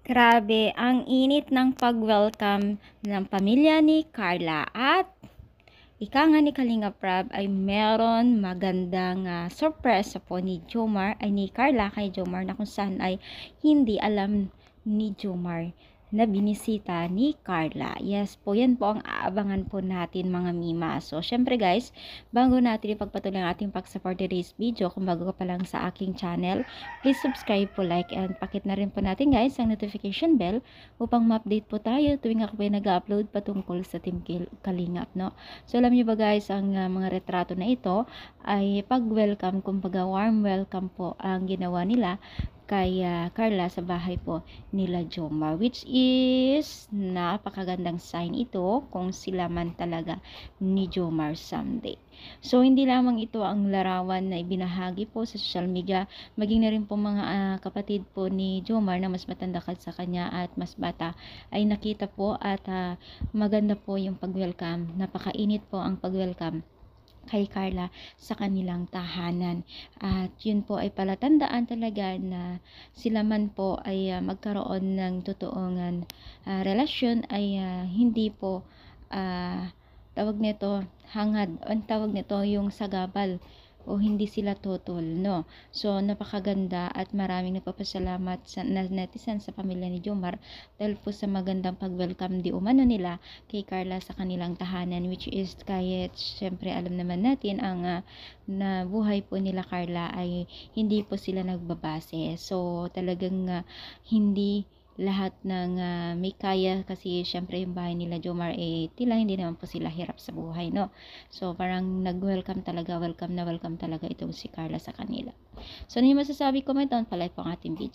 Grabe, ang init ng pag-welcome ng pamilya ni Carla at ika nga ni Kalinga Prab ay meron magandang surprise po ni Jomar, ay ni Carla kay Jomar na kung saan ay hindi alam ni Jomar na binisita ni Carla. Yes po, yan po ang aabangan po natin mga Mima. So, syempre guys, bago natin ipagpatuloy ang ating pag-support today's video, kung bago ka pa lang sa aking channel, please subscribe po, like, and pakit na rin po natin guys ang notification bell upang ma-update po tayo tuwing ako nag-upload patungkol sa Team Kalingap, no? So, alam niyo ba guys, ang mga retrato na ito ay pag-welcome, kumbaga warm welcome po ang ginawa nila kay Carla sa bahay po nila Jomar, which is napakagandang sign ito kung sila man talaga ni Jomar someday. So, hindi lamang ito ang larawan na ibinahagi po sa social media, maging na rin po mga kapatid po ni Jomar na mas matanda sa kanya at mas bata ay nakita po at maganda po yung pag-welcome. Napakainit po ang pag-welcome kay Carla sa kanilang tahanan. At yun po ay palatandaan talaga na sila man po ay magkaroon ng totoong relasyon ay hindi po tawag nito hangad, ang tawag nito yung sagabal o hindi sila totol, no? So, napakaganda at maraming nagpapasalamat sa netizen sa pamilya ni Jomar dahil po sa magandang pag-welcome di umano nila kay Carla sa kanilang tahanan, which is kahit syempre alam naman natin ang na buhay po nila Carla ay hindi po sila nagbabase. So, talagang hindi lahat ng may kaya kasi syempre yung bahay nila Jomar tila hindi naman po sila hirap sa buhay, no? So parang nag-welcome talaga, welcome na welcome talaga itong si Carla sa kanila. So ano yung masasabi, comment down, palike po ang ating video.